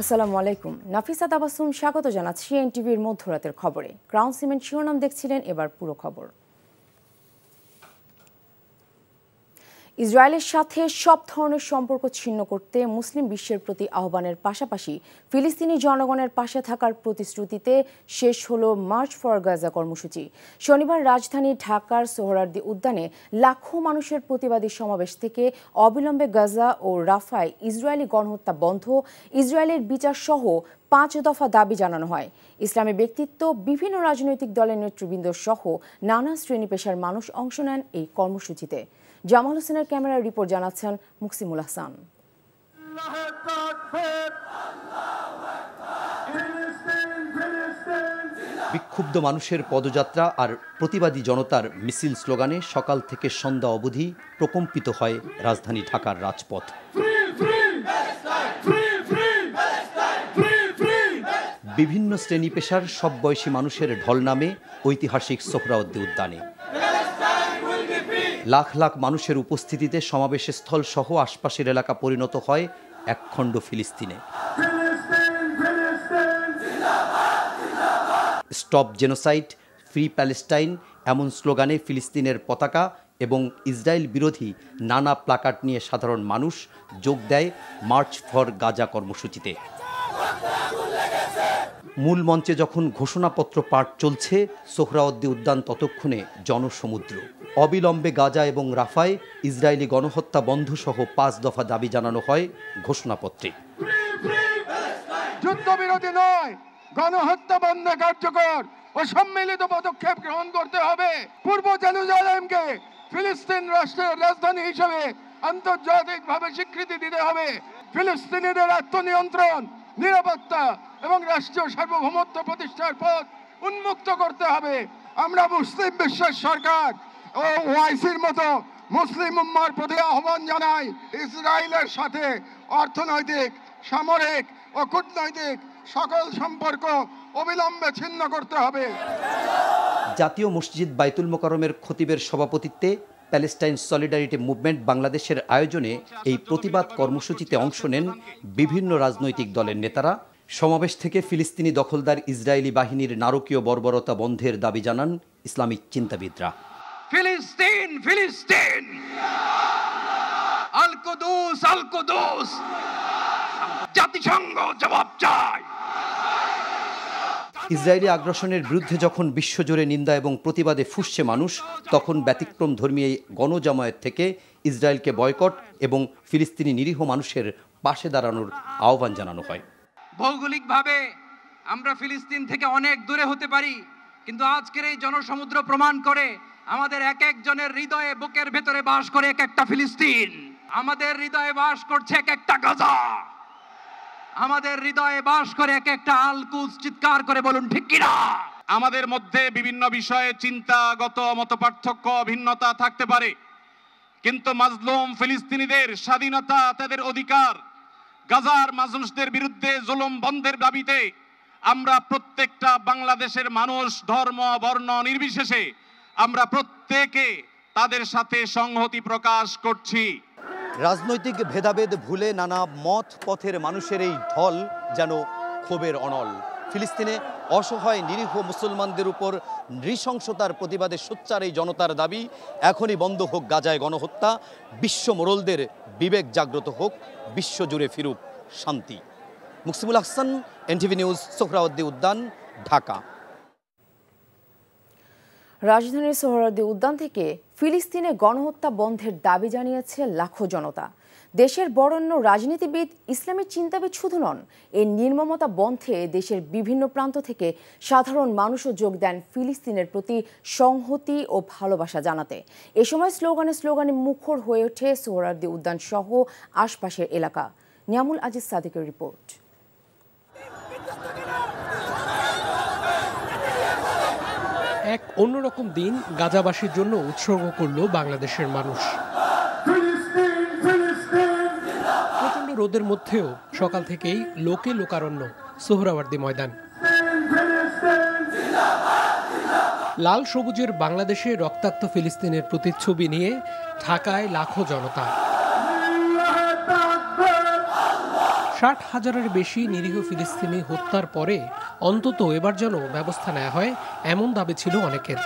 আসসালামু আলাইকুম। নাফিসা তাবাসসুম স্বাগত জানাচ্ছি এনটিভির মধ্যরাতের খবরে। ক্রাউন সিমেন্ট শিরোনাম দেখছিলেন, এবার পুরো খবর। ইসরায়েলের সাথে সব ধরনের সম্পর্ক ছিন্ন করতে মুসলিম বিশ্বের প্রতি আহ্বানের পাশাপাশি ফিলিস্তিনি জনগণের পাশে থাকার প্রতিশ্রুতিতে শেষ হল মার্চ ফর গাজা কর্মসূচি। শনিবার রাজধানী ঢাকার সোহরাওয়ার্দী উদ্যানে লাখো মানুষের প্রতিবাদী সমাবেশ থেকে অবিলম্বে গাজা ও রাফায় ইসরায়েলি গণহত্যা বন্ধ, ইসরায়েলের বিচার সহ 5 দফা দাবি জানানো হয়। ইসলামী ব্যক্তিত্ব, বিভিন্ন রাজনৈতিক দলের নেতৃবৃন্দ সহ নানা শ্রেণী পেশার মানুষ অংশ নেন এই কর্মসূচিতে। জামাল হোসেনের ক্যামেরার রিপোর্ট জানাচ্ছেন মুকসিমুল হাসান। বিক্ষুব্ধ মানুষের পদযাত্রা আর প্রতিবাদী জনতার মিছিল স্লোগানে সকাল থেকে সন্ধ্যা অবধি প্রকম্পিত হয় রাজধানী ঢাকার রাজপথ। বিভিন্ন শ্রেণী পেশার সব বয়সী মানুষের ঢল নামে ঐতিহাসিক সোহরাওয়ার্দী উদ্যানে। লাখ লাখ মানুষের উপস্থিতিতে সমাবেশস্থল সহ আশপাশের এলাকা পরিণত হয় একখণ্ড ফিলিস্তিনে। স্টপ জেনোসাইড, ফ্রি প্যালেস্টাইন এমন স্লোগানে ফিলিস্তিনের পতাকা এবং ইসরায়েল বিরোধী নানা প্লাকার্ড নিয়ে সাধারণ মানুষ যোগ দেয় মার্চ ফর গাজা কর্মসূচিতে। মূল মঞ্চে যখন ঘোষণাপত্র পাঠ চলছে, সোহরাওয়ার্দী উদ্যান ততক্ষণে জনসমুদ্র। অবিলম্বে গাজা এবং রাফায় ইসরায়েলি গণহত্যা বন্ধ সহ 5 দফা দাবি জানানো হয় ঘোষণাপত্রে। যুদ্ধবিরতি নয়, গণহত্যা বন্ধ কার্যকর ও সম্মিলিত পদক্ষেপ গ্রহণ করতে হবে। পূর্ব জেরুজালেমকে ফিলিস্তিন রাষ্ট্রের রাজধানী হিসেবে আন্তর্জাতিকভাবে স্বীকৃতি দিতে হবে। ফিলিস্তিনিদের আত্মনিয়ন্ত্রণ, নিরাপত্তা এবং রাষ্ট্রীয় সার্বভৌমত্ব প্রতিষ্ঠার পথ উন্মুক্ত করতে হবে। আমরা মুসলিম বিশ্বের সরকার ও ওআইসির মতো মুসলিম উম্মার প্রতি আহ্বান জানাই, ইসরায়েলের সাথে অর্থনৈতিক, সামরিক ও কূটনৈতিক সকল সম্পর্ক অবিলম্বে ছিন্ন করতে হবে। জাতীয় মসজিদ বাইতুল মোকাররমের খতিবের সভাপতিত্বে প্যালেস্টাইন সলিডারিটি মুভমেন্ট বাংলাদেশের আয়োজনে এই প্রতিবাদ কর্মসূচিতে অংশ নেন বিভিন্ন রাজনৈতিক দলের নেতারা। সমাবেশ থেকে ফিলিস্তিনি দখলদার ইসরায়েলি বাহিনীর নারকীয় বর্বরতা বন্ধের দাবি জানান ইসলামিক চিন্তাবিদরা। ফিলিস্তিন, ফিলিস্তিন, আল কুদুস, আল কুদুস, জাতিসংঘ জবাব চায়। ইসরায়েলি আগ্রাসনের বিরুদ্ধে যখন বিশ্বজুড়ে নিন্দা এবং প্রতিবাদে ফুঁসছে মানুষ, তখন ব্যতিক্রম ধর্মী এই গণজামায়াত থেকে ইসরায়েলকে বয়কট এবং ফিলিস্তিনি নিরীহ মানুষের পাশে দাঁড়ানোর আহ্বান জানানো হয়। ভৌগোলিকভাবে আমরা ফিলিস্তিন থেকে অনেক দূরে হতে পারি, কিন্তু আজকের এই জনসমুদ্র প্রমাণ করে আমাদের এক একজনের হৃদয়ে, বুকের ভেতরে বাস করে এক একটা ফিলিস্তিন। আমাদের হৃদয়ে বাস করছে এক একটা গাজা, আমাদের হৃদয়ে বাস করে এক একটা আল কুদস। চিৎকার করে বলুন ঠিক কিনা? আমাদের মধ্যে বিভিন্ন বিষয়ে চিন্তাগত মতপার্থক্য, ভিন্নতা থাকতে পারে, কিন্তু মাজলুম ফিলিস্তিনিদের স্বাধীনতা, তাদের অধিকার, গাজার মানুষদের বিরুদ্ধে জুলুম বন্ধের দাবিতে আমরা প্রত্যেকটা বাংলাদেশের মানুষ, ধর্ম, বর্ণ নির্বিশেষে আমরা প্রত্যেকে তাদের সাথে সংহতি প্রকাশ করছি। রাজনৈতিক ভেদাভেদ ভুলে নানা মত পথের মানুষের এই ঢল যেন ক্ষোভের অনল। ফিলিস্তিনে অসহায় নিরীহ মুসলমানদের উপর নৃশংসতার প্রতিবাদে সোচ্চার এই জনতার দাবি, এখনই বন্ধ হোক গাজায় গণহত্যা, বিশ্ব মোড়লদের বিবেক জাগ্রত হোক, বিশ্বজুড়ে ফিরুক শান্তি। মুকসিমুল হাসান, এনটিভি নিউজ, সোহরাওয়ার্দী উদ্যান, ঢাকা। রাজধানীর সোহরাওয়ার্দী উদ্যান থেকে ফিলিস্তিনে গণহত্যা বন্ধের দাবি জানিয়েছে লাখো জনতা। দেশের বরেণ্য রাজনীতিবিদ, ইসলামী চিন্তাবিদ শুধু নন, এই নির্মমতা বন্ধে দেশের বিভিন্ন প্রান্ত থেকে সাধারণ মানুষও যোগ দেন ফিলিস্তিনের প্রতি সংহতি ও ভালোবাসা জানাতে। এ সময় স্লোগানে স্লোগানে মুখর হয়ে ওঠে সোহরাওয়ার্দী উদ্যান সহ আশপাশের এলাকা। নিয়ামুল আজিজ সাদিকের রিপোর্ট। এক অন্যরকম দিন গাজাবাসীর জন্য উৎসর্গ করল বাংলাদেশের মানুষ। প্রচণ্ড রোদের মধ্যেও সকাল থেকেই লোকে লোকারণ্য সোহরাওয়ার্দী ময়দান। লাল সবুজের বাংলাদেশে রক্তাক্ত ফিলিস্তিনের প্রতিচ্ছবি নিয়ে ঢাকায় লাখো জনতা। 60,000-এর বেশি নিরীহ ফিলিস্তিনি হত্যার পরে অন্তত এবার যেন ব্যবস্থা নেওয়া হয় এমন দাবি ছিল অনেকের।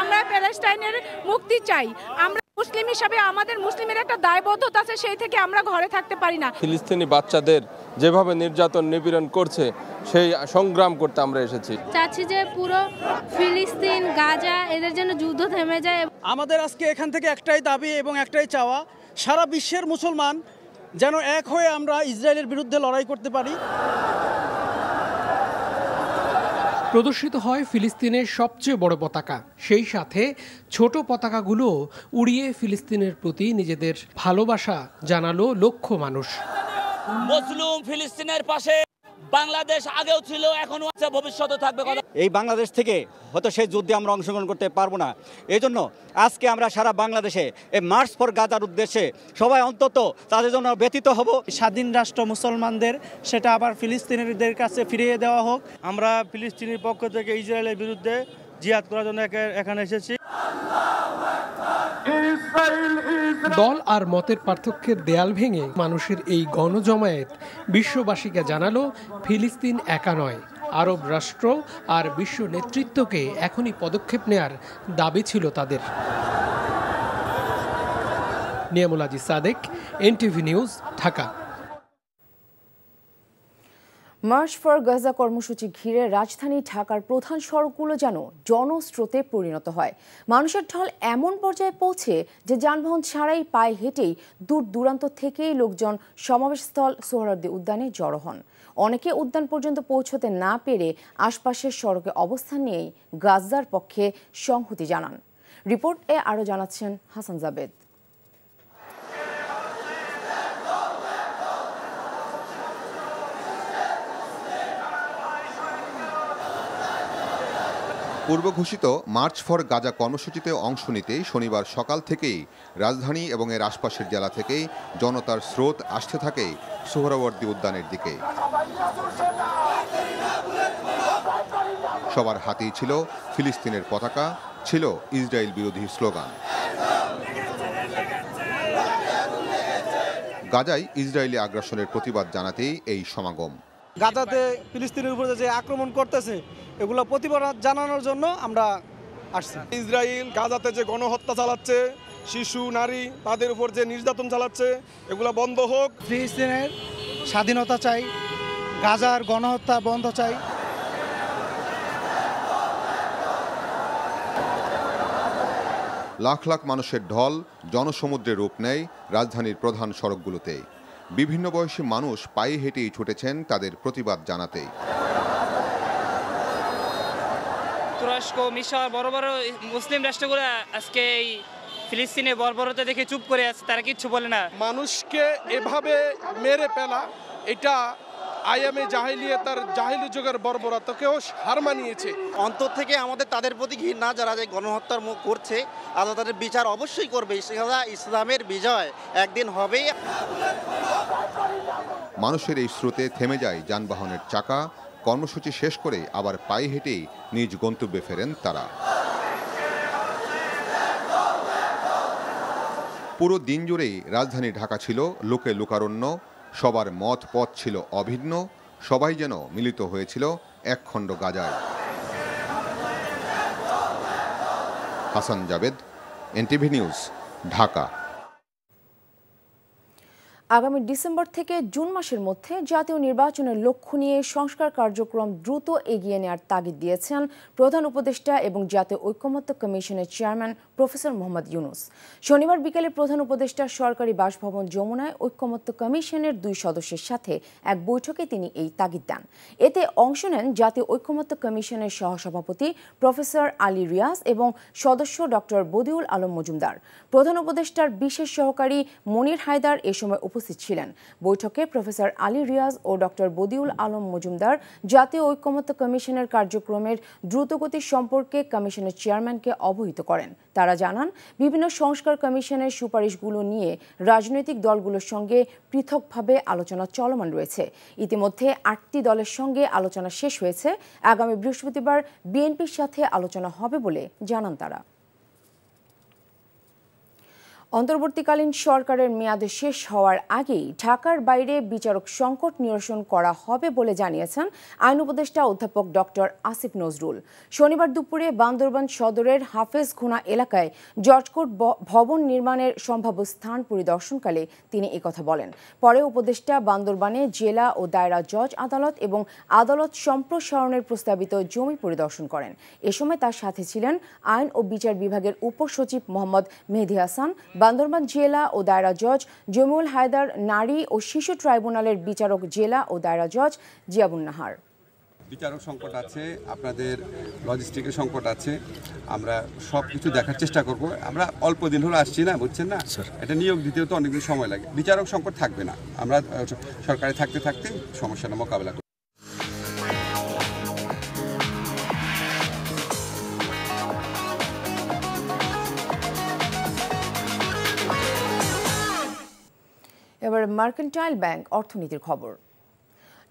আমরা প্যালেস্টাইনের মুক্তি চাই। আমরা মুসলিম হিসাবে আমাদের মুসলিমের একটা দায়বদ্ধতা আছে, সেই থেকে আমরা ঘরে থাকতে পারি না। ফিলিস্তিনি বাচ্চাদের যেভাবে নির্যাতন নিপীড়ন করছে সেই সংগ্রাম করতে আমরা এসেছি। চাচ্ছি যে পুরো ফিলিস্তিন গাজা এদের জন্য যুদ্ধ থেমে যায়। আমাদের আজকে এখান থেকে একটাই দাবি এবং একটাই চাওয়া, সারা বিশ্বের মুসলমান যেন এক হয়ে আমরা ইসরায়েলের বিরুদ্ধে লড়াই করতে পারি। প্রদর্শিত হয় ফিলিস্তিনের সবচেয়ে বড় পতাকা, সেই সাথে ছোট পতাকাগুলো উড়িয়ে ফিলিস্তিনের প্রতি নিজেদের ভালোবাসা জানালো লক্ষ মানুষ। মুসলিম ফিলিস্তিনের পাশে বাংলাদেশ আগেও ছিল, এখনো আছে, ভবিষ্যতে থাকবে। এই বাংলাদেশ থেকে হয়তো সেই যুদ্ধে আমরা অংশগ্রহণ করতে পারবো না, এই জন্য আজকে আমরা সারা বাংলাদেশে এই মার্চ ফর গাজার উদ্দেশ্যে সবাই অন্তত তাদের জন্য ব্যতীত হব। স্বাধীন রাষ্ট্র মুসলমানদের সেটা আবার ফিলিস্তিনিদের কাছে ফিরিয়ে দেওয়া হোক। আমরা ফিলিস্তিনের পক্ষ থেকে ইসরায়েলের বিরুদ্ধে জিহাদ করার জন্য এখানে এসেছি। দল আর মতের পার্থক্যের দেয়াল ভেঙে মানুষের এই গণজমায়েত বিশ্ববাসীকে জানালো ফিলিস্তিন একা নয়, আরব রাষ্ট্র আর বিশ্ব নেতৃত্বকে এখনই পদক্ষেপ নেয়ার দাবি ছিল তাদের। Niamul Aziz Sadek, NTV news, Dhaka. March for Gaza কর্মসূচি ঘিরে রাজধানী ঢাকার প্রধান সড়কগুলো যেন জনস্রোতে পরিণত হয়। মানুষের ঢল এমন পর্যায়ে পৌঁছে যে যানবাহন ছাড়াই পায়ে হেঁটেই দূর দূরান্ত থেকেই লোকজন সমাবেশস্থল সোহরাওয়ার্দী উদ্যানে জড়ো হন। অনেকে উদ্যান পর্যন্ত পৌঁছতে না পেরে আশপাশের সড়কে অবস্থান নিয়েই গাজার পক্ষে সংহতি জানান। রিপোর্টে আরও জানাচ্ছেন হাসান জাবেদ। পূর্ব ঘোষিত মার্চ ফর গাজা কর্মসূচিতে অংশ নিতে শনিবার সকাল থেকেই রাজধানী এবং এর আশপাশের জেলা থেকেই জনতার স্রোত আসতে থাকে সোহরাওয়ার্দী উদ্যানের দিকে। সবার হাতেই ছিল ফিলিস্তিনের পতাকা, ছিল ইসরায়েল বিরোধী স্লোগান। গাজায় ইসরায়েলি আগ্রাসনের প্রতিবাদ জানাতেই এই সমাগম। গাজাতে ফিলিস্তিনের উপরে যে আক্রমণ করতেছে এগুলো প্রতিবাদ জানানোর জন্য আমরা আসছি। ইসরায়েল গাজাতে যে গণহত্যা চালাচ্ছে, শিশু নারী তাদের উপর যে নির্যাতন চালাচ্ছে, এগুলো বন্ধ হোক। ফিলিস্তিনের স্বাধীনতা চাই, গাজার গণহত্যা বন্ধ চাই। লাখ লাখ মানুষের ঢল জনসমুদ্রে রূপ নেয় রাজধানীর প্রধান সড়কগুলোতে। বিভিন্ন বয়সী মানুষ পায়ে হেঁটেই ছুটেছেন তাদের প্রতিবাদ জানাতেই। তুরস্ক, মিশর, বড় বড় মুসলিম রাষ্ট্রগুলো আজকে এই ফিলিস্তিনের বর্বরতা দেখে চুপ করে আছে, তারা কিচ্ছু বলে না। মানুষকে এভাবে মেরে ফেলা, এটা আইএমএ জাহিলিয়াতের জাহিলি যুগের বর্বরতাকেও হার মানিয়েছে। অন্তর থেকে আমাদের তাদের প্রতি ঘৃণা, যারা যে গণহত্যার মুখ করছে, আল্লাহ তাদের বিচার অবশ্যই করবে। ইসলামের বিজয় একদিন হবে। মানুষের এই স্রোতে থেমে যায় যানবাহনের চাকা। কর্মসূচি শেষ করে আবার পায়ে হেঁটেই নিজ গন্তব্যে ফেরেন তারা। পুরো দিন জুড়েই রাজধানী ঢাকা ছিল লোকে লোকারণ্য। সবার মত পথ ছিল অভিন্ন, সবাই যেন মিলিত হয়েছিল একখণ্ড গাজায়। Hasan Jabed, NTV news, Dhaka. আগামী ডিসেম্বর থেকে জুন মাসের মধ্যে জাতীয় নির্বাচনের লক্ষ্য নিয়ে সংস্কার কার্যক্রম দ্রুত এগিয়ে নেওয়ার তাগিদ দিয়েছেন প্রধান উপদেষ্টা এবং জাতীয় ঐকমত্য কমিশনের চেয়ারম্যান প্রফেসর মোহাম্মদ ইউনূস। শনিবার বিকেলে প্রধান উপদেষ্টার সরকারি বাসভবন যমুনায় ঐকমত্য কমিশনের 2 সদস্যের সাথে এক বৈঠকে তিনি এই তাগিদ দেন। এতে অংশ নেন জাতীয় ঐকমত্য কমিশনের সহসভাপতি প্রফেসর আলী রিয়াজ এবং সদস্য ডক্টর বদিউল আলম মজুমদার। প্রধান উপদেষ্টার বিশেষ সহকারী মনির হায়দার এ সময় উপস্থিত ছিলেন। বৈঠকে প্রফেসর আলী রিয়াজ ও ডক্টর বদিউল আলম মজুমদার জাতীয় ঐকমত্য কমিশনের কার্যক্রমের দ্রুতগতি সম্পর্কে কমিশনের চেয়ারম্যানকে অবহিত করেন। তারা জানান, বিভিন্ন সংস্কার কমিশনের সুপারিশগুলো নিয়ে রাজনৈতিক দলগুলোর সঙ্গে পৃথকভাবে আলোচনা চলমান রয়েছে। ইতিমধ্যে 8টি দলের সঙ্গে আলোচনা শেষ হয়েছে। আগামী বৃহস্পতিবার বিএনপির সাথে আলোচনা হবে বলে জানান তারা। অন্তর্বর্তীকালীন সরকারের মেয়াদ শেষ হওয়ার আগেই ঢাকার বাইরে বিচারক সংকট নিরসন করা হবে বলে জানিয়েছেন আইন উপদেষ্টা অধ্যাপক ডক্টর আসিফ নজরুল। শনিবার দুপুরে বান্দরবান সদরের হাফেজখোনা এলাকায় জজকোর্ট ভবন নির্মাণের সম্ভাব্য স্থান পরিদর্শনকালে তিনি একথা বলেন। পরে উপদেষ্টা বান্দরবানে জেলা ও দায়রা জজ আদালত এবং আদালত সম্প্রসারণের প্রস্তাবিত জমি পরিদর্শন করেন। এ সময় তার সাথে ছিলেন আইন ও বিচার বিভাগের উপসচিব মোহাম্মদ মেহেদী হাসান, বান্দরবান জেলা ও দায়রা জজ জমিউল হায়দার, নারী ও শিশু ট্রাইব্যুনালের বিচারক জেলা ও দায়রা জজ জিয়াবুন নাহার। বিচারক সংকট আছে, আপনাদের লজিস্টিকের সংকট আছে, আমরা সব কিছু দেখার চেষ্টা করব। আমরা অল্প দিন হলো আসছি না, বুঝছেন না, এটা নিয়োগ দিতেও তো অনেকদিন সময় লাগে। বিচারক সংকট থাকবে না, আমরা সরকারে থাকতে থাকতে সমস্যাটা মোকাবেলা করব। এবার মার্কেন্টাইল ব্যাংক অর্থনীতির খবর।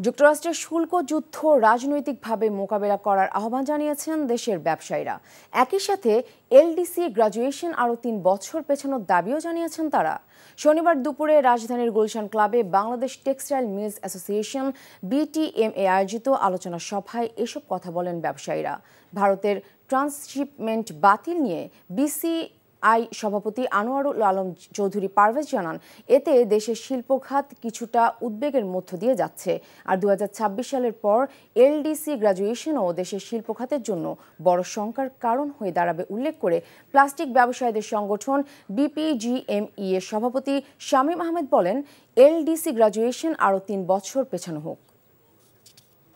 যুক্তরাষ্ট্রের শুল্ক যুদ্ধ রাজনৈতিকভাবে মোকাবেলা করার আহ্বান জানিয়েছেন দেশের ব্যবসায়ীরা। একই সাথে এলডিসি গ্রাজুয়েশন আরও 3 বছর পেছানোর দাবিও জানিয়েছেন তারা। শনিবার দুপুরে রাজধানীর গুলশান ক্লাবে Bangladesh textile mills association BTMA আয়োজিত আলোচনা সভায় এসব কথা বলেন ব্যবসায়ীরা। ভারতের ট্রান্সশিপমেন্ট বাতিল নিয়ে BCI সভাপতি আনোয়ারুল আলম চৌধুরী পারভেজ জানান, এতে দেশের শিল্পখাত কিছুটা উদ্বেগের মধ্য দিয়ে যাচ্ছে। আর 2026 সালের পর এলডিসি গ্রাজুয়েশনও দেশের শিল্পখাতের জন্য বড় শঙ্কার কারণ হয়ে দাঁড়াবে উল্লেখ করে প্লাস্টিক ব্যবসায়ীদের সংগঠন BPGME এর সভাপতি শামীম আহমেদ বলেন, এলডিসি গ্রাজুয়েশন আরও 3 বছর পেছানো হোক।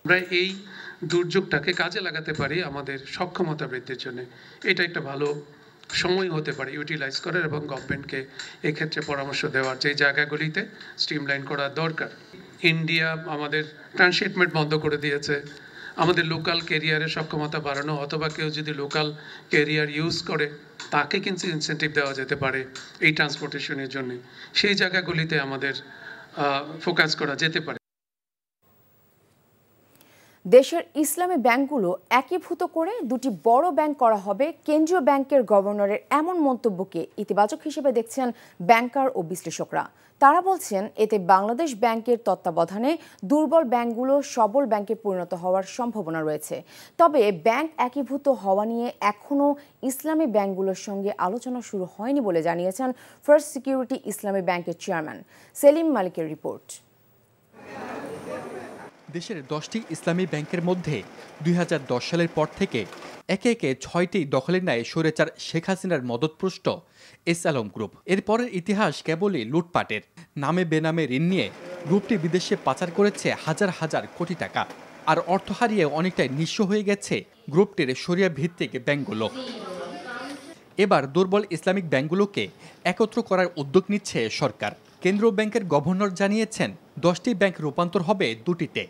আমরা এই দুর্যোগটাকে কাজে লাগাতে পারি আমাদের সক্ষমতা বৃদ্ধির জন্য। এটা একটা ভালো সময় হতে পারে ইউটিলাইজ করার এবং গভর্নমেন্টকে এক্ষেত্রে পরামর্শ দেওয়ার, যে জায়গাগুলিতে স্ট্রিমলাইন করা দরকার। ইন্ডিয়া আমাদের ট্রান্সশিপমেন্ট বন্ধ করে দিয়েছে। আমাদের লোকাল ক্যারিয়ারের সক্ষমতা বাড়ানো, অথবা কেউ যদি লোকাল ক্যারিয়ার ইউজ করে তাকে কিন্তু ইনসেন্টিভ দেওয়া যেতে পারে এই ট্রান্সপোর্টেশনের জন্য। সেই জায়গাগুলিতে আমাদের ফোকাস করা যেতে পারে। দেশের ইসলামী ব্যাংকগুলো একীভূত করে 2টি বড় ব্যাংক করা হবে। কেন্দ্রীয় ব্যাংকের গভর্নরের এমন মন্তব্যকে ইতিবাচক হিসেবে দেখছেন ব্যাংকার ও বিশ্লেষকরা। তারা বলছেন, এতে বাংলাদেশ ব্যাংকের তত্ত্বাবধানে দুর্বল ব্যাংকগুলো সবল ব্যাংকে পরিণত হওয়ার সম্ভাবনা রয়েছে। তবে ব্যাংক একীভূত হওয়া নিয়ে এখনও ইসলামী ব্যাংকগুলোর সঙ্গে আলোচনা শুরু হয়নি বলে জানিয়েছেন ফার্স্ট সিকিউরিটি ইসলামী ব্যাংকের চেয়ারম্যান সেলিম মালিকের রিপোর্ট। দেশের 10টি ইসলামী ব্যাংকের মধ্যে 2010 সালের পর থেকে একে একে 6টি দখলের ন্যায় স্বৈরাচার শেখ হাসিনার মদতপুষ্ট এস আলম গ্রুপ। এরপরের ইতিহাস কেবলই লুটপাটের। নামে বেনামে ঋণ নিয়ে গ্রুপটি বিদেশে পাচার করেছে হাজার হাজার কোটি টাকা। আর অর্থ হারিয়ে অনেকটাই নিঃস্ব হয়ে গেছে গ্রুপটির শরিয়া ভিত্তিক ব্যাংকগুলো। এবার দুর্বল ইসলামিক ব্যাংকগুলোকে একত্র করার উদ্যোগ নিচ্ছে সরকার। কেন্দ্রীয় ব্যাংকের গভর্নর জানিয়েছেন, 10টি ব্যাংক রূপান্তর হবে 2টিতে।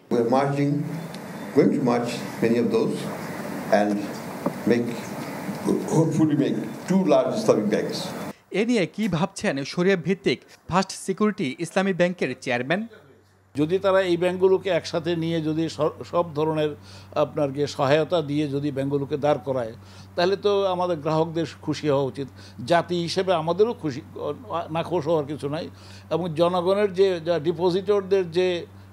এ নিয়ে কি ভাবছেন শরিয়া ভিত্তিক ফার্স্ট সিকিউরিটি ইসলামী ব্যাংকের চেয়ারম্যান? যদি তারা এই ব্যাংকগুলোকে একসাথে নিয়ে যদি সব ধরনের আপনাকে সহায়তা দিয়ে যদি ব্যাংকগুলোকে দাঁড় করায়, তাহলে তো আমাদের গ্রাহকদের খুশি হওয়া উচিত। জাতি হিসেবে আমাদেরও খুশি, না খুশ হওয়ার কিছু নাই। এবং জনগণের যে ডিপোজিটরদের যে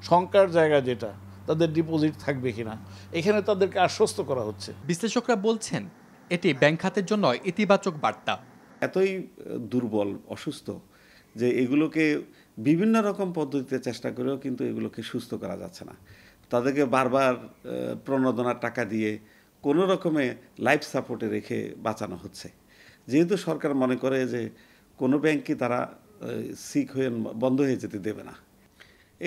শঙ্কার জায়গা, যেটা তাদের ডিপোজিট থাকবে কিনা, এখানে তাদেরকে আশ্বস্ত করা হচ্ছে। বিশ্লেষকরা বলছেন, এটি ব্যাংক খাতের জন্য ইতিবাচক বার্তা। এতই দুর্বল, অসুস্থ যে এগুলোকে বিভিন্ন রকম পদ্ধতিতে চেষ্টা করেও কিন্তু এগুলোকে সুস্থ করা যাচ্ছে না। তাদেরকে বারবার প্রণোদনার টাকা দিয়ে কোনো রকমে লাইফ সাপোর্টে রেখে বাঁচানো হচ্ছে। যেহেতু সরকার মনে করে যে কোনো ব্যাংকই তারা সিক হয়ে বন্ধ হয়ে যেতে দেবে না,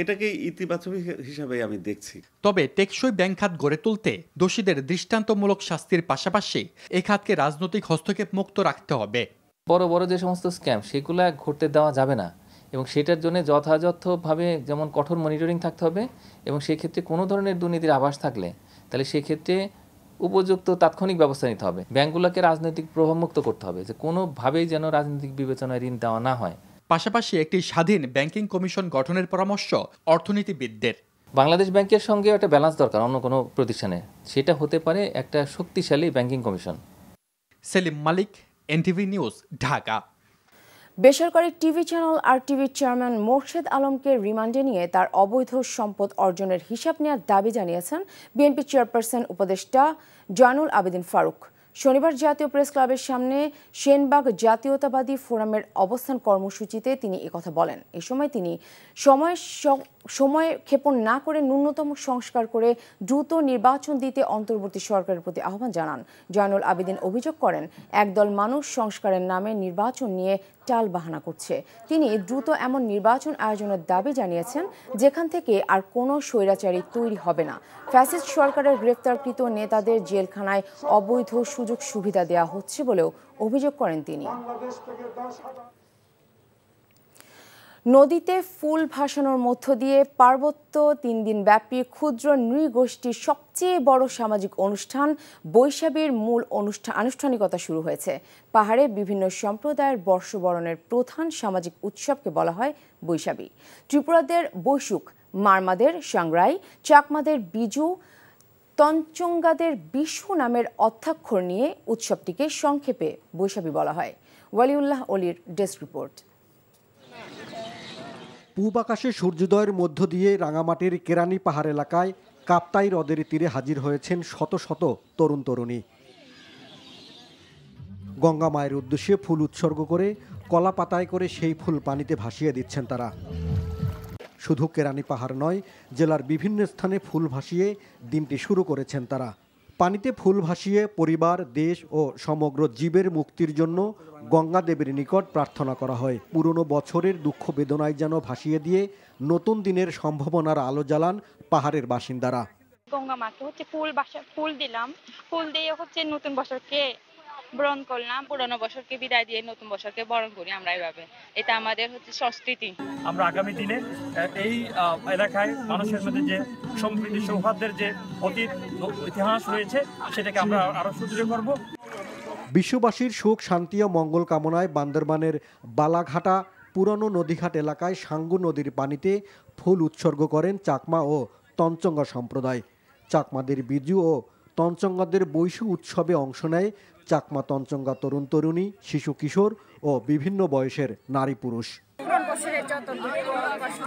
এটাকে ইতিবাচক হিসাবে আমি দেখছি। তবে টেকসই ব্যাংক খাত গড়ে তুলতে দোষীদের দৃষ্টান্তমূলক শাস্তির পাশাপাশি এই খাতকে রাজনৈতিক হস্তক্ষেপ মুক্ত রাখতে হবে। বড় বড় যে সমস্ত স্ক্যাম, সেগুলো ঘটতে দেওয়া যাবে না এবং সেটার জন্য যথাযথভাবে যেমন কঠোর মনিটরিং থাকতে হবে এবং সেক্ষেত্রে কোনো ধরনের দুর্নীতির আভাস থাকলে তাহলে সেক্ষেত্রে উপযুক্ত তাৎক্ষণিক ব্যবস্থা নিতে হবে। ব্যাংকগুলোকে রাজনৈতিক প্রভাবমুক্ত করতে হবে, যে কোনোভাবেই যেন রাজনৈতিক বিবেচনায় ঋণ দেওয়া না হয়। পাশাপাশি একটি স্বাধীন ব্যাংকিং কমিশন গঠনের পরামর্শ অর্থনীতিবিদদের। বাংলাদেশ ব্যাংকের সঙ্গে একটা ব্যালেন্স দরকার অন্য কোনো প্রতিষ্ঠানে, সেটা হতে পারে একটা শক্তিশালী ব্যাংকিং কমিশন। সেলিম মালিক, NTV নিউজ, ঢাকা। বেসরকারি টিভি চ্যানেল আর টিভির চেয়ারম্যান মোর্শেদ আলমকে রিমান্ডে নিয়ে তার অবৈধ সম্পদ অর্জনের হিসাব নেওয়ার দাবি জানিয়েছেন বিএনপি চেয়ারপারসন উপদেষ্টা জয়নুল আবেদিন ফারুক। শনিবার জাতীয় প্রেস ক্লাবের সামনে সেনবাগ জাতীয়তাবাদী ফোরামের অবস্থান কর্মসূচিতে তিনি একথা বলেন। এ সময় তিনি সময় ক্ষেপণ না করে ন্যূনতম সংস্কার করে দ্রুত নির্বাচন দিতে অন্তর্বর্তী সরকারের প্রতি আহ্বান জানান। জয়নুল আবেদিন অভিযোগ করেন, একদল মানুষ সংস্কারের নামে নির্বাচন নিয়ে টালবাহানা করছে। তিনি দ্রুত এমন নির্বাচন আয়োজনের দাবি জানিয়েছেন যেখান থেকে আর কোনো স্বৈরাচারী তৈরি হবে না। ফ্যাসিস্ট সরকারের গ্রেফতারকৃত নেতাদের জেলখানায় অবৈধ সুযোগ সুবিধা দেওয়া হচ্ছে বলেও অভিযোগ করেন তিনি। নদীতে ফুল ভাসানোর মধ্য দিয়ে পার্বত্য ৩ দিন ব্যাপী ক্ষুদ্র নৃগোষ্ঠীর সবচেয়ে বড় সামাজিক অনুষ্ঠান বৈশাখীর মূল আনুষ্ঠানিকতা শুরু হয়েছে। পাহাড়ে বিভিন্ন সম্প্রদায়ের বর্ষবরণের প্রধান সামাজিক উৎসবকে বলা হয় বৈশাখী। ত্রিপুরাদের বৈশুক, মারমাদের সাংরাই, চাকমাদের বিজু, তঞ্চঙ্গাদের বিশু নামের অধ্যাক্ষর নিয়ে উৎসবটিকে সংক্ষেপে বৈশাখী বলা হয়। ওয়ালিউল্লাহ অলির ডেস্ক রিপোর্ট। পূব আকাশে সূর্যোদয়ের মধ্য দিয়ে রাঙামাটির কেরানি পাহাড় এলাকায় কাপ্তাই হ্রদের তীরে হাজির হয়েছেন শত শত তরুণ তরুণী। গঙ্গা মায়ের উদ্দেশ্যে ফুল উৎসর্গ করে কলা পাতায় করে সেই ফুল পানিতে ভাসিয়ে দিচ্ছেন তারা। শুধু কেরানি পাহাড় নয়, জেলার বিভিন্ন স্থানে ফুল ভাসিয়ে দিনটি শুরু করেছেন তারা। পানিতে ফুল ভাসিয়ে পরিবার, দেশ ও সমগ্র জীবের মুক্তির জন্য গঙ্গা দেবীর নিকট প্রার্থনা করা হয়। পুরনো বছরের দুঃখ বেদনায় যেন ভাসিয়ে দিয়ে নতুন দিনের সম্ভাবনার আলো জ্বালান পাহাড়ের বাসিন্দারা। গঙ্গা মাকে ফুল দিলাম, ফুল দিয়ে নতুন বছরকে বরণ করলাম, পুরনো বছরকে বিদায় দিয়ে নতুন বছরকে বরণ করি। আমরা এইভাবে, এটা আমাদের সংস্কৃতি। আমরা আগামী দিনে এই এলাকায় মানুষের মধ্যে যে সম্প্রীতি সৌহার্দ্যের যে অতীত ইতিহাস রয়েছে সেটাকে আমরা আরো সুদৃঢ় করব। বিশ্ববাসীর সুখ, শান্তি ও মঙ্গল কামনায় বান্দরবানের বালাঘাটা পুরনো নদীঘাট এলাকায় সাঙ্গু নদীর পানিতে ফুল উৎসর্গ করেন চাকমা ও তঞ্চঙ্গা সম্প্রদায়। চাকমাদের বিজু ও তঞ্চঙ্গাদের বৈশু উৎসবে অংশ নেয় চাকমা তঞ্চঙ্গা তরুণ তরুণী, শিশু কিশোর ও বিভিন্ন বয়সের নারী পুরুষ। বছরের যত দুঃখ কষ্ট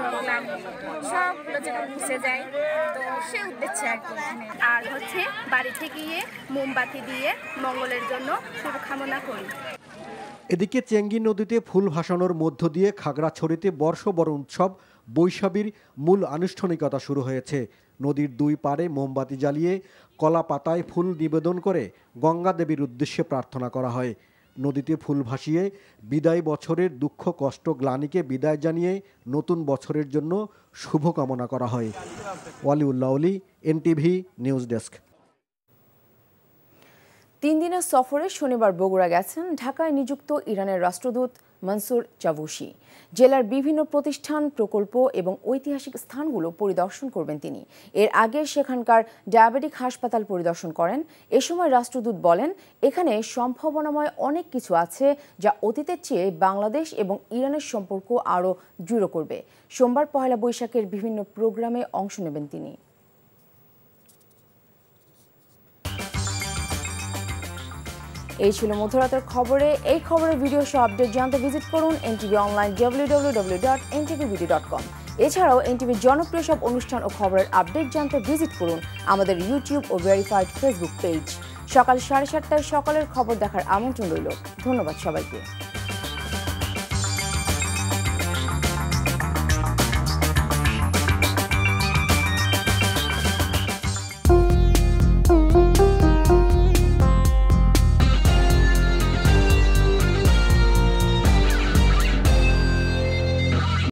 সবগুলো যেন মুছে যায়, তো সে উদ্দেশ্যে আর বাড়ি থেকে গিয়ে মোমবাতি দিয়ে মঙ্গলের জন্য শুভকামনা করি। এদিকে চেঙ্গি নদীতে ফুল ভাসানোর মধ্য দিয়ে খাগড়াছড়িতে বর্ষবরণ উৎসব বৈশাখীর মূল আনুষ্ঠানিকতা শুরু হয়েছে। নদীর দুই পাড়ে মোমবাতি জ্বালিয়ে কলা পাতায় ফুল নিবেদন করে গঙ্গা দেবীর উদ্দেশ্যে প্রার্থনা করা হয়। নদীতে ফুল ভাসিয়ে বিদায় বছরের দুঃখ কষ্ট গ্লানিকে বিদায় জানিয়ে নতুন বছরের জন্য শুভকামনা করা হয়। ওয়ালিউল্লাহ অলি, এনটিভি নিউজ ডেস্ক। 3 দিনের সফরে শনিবার বগুড়া গেছেন ঢাকায় নিযুক্ত ইরানের রাষ্ট্রদূত মনসুর চাভুশি। জেলার বিভিন্ন প্রতিষ্ঠান, প্রকল্প এবং ঐতিহাসিক স্থানগুলো পরিদর্শন করবেন তিনি। এর আগে সেখানকার ডায়াবেটিক হাসপাতাল পরিদর্শন করেন। এ সময় রাষ্ট্রদূত বলেন, এখানে সম্ভাবনাময় অনেক কিছু আছে যা অতীতের চেয়ে বাংলাদেশ এবং ইরানের সম্পর্ক আরও দৃঢ় করবে। সোমবার পহেলা বৈশাখের বিভিন্ন প্রোগ্রামে অংশ নেবেন তিনি। এই ছিল মধ্যরাতের খবরে। এই খবরের ভিডিও সহ আপডেট জানতে ভিজিট করুন এনটিভি অনলাইন www.ntv.com। এছাড়াও এনটিভির জনপ্রিয় সব অনুষ্ঠান ও খবরের আপডেট জানতে ভিজিট করুন আমাদের ইউটিউব ও ভেরিফাইড ফেসবুক পেজ। সকাল 7:30টায় সকালের খবর দেখার আমন্ত্রণ রইল। ধন্যবাদ সবাইকে।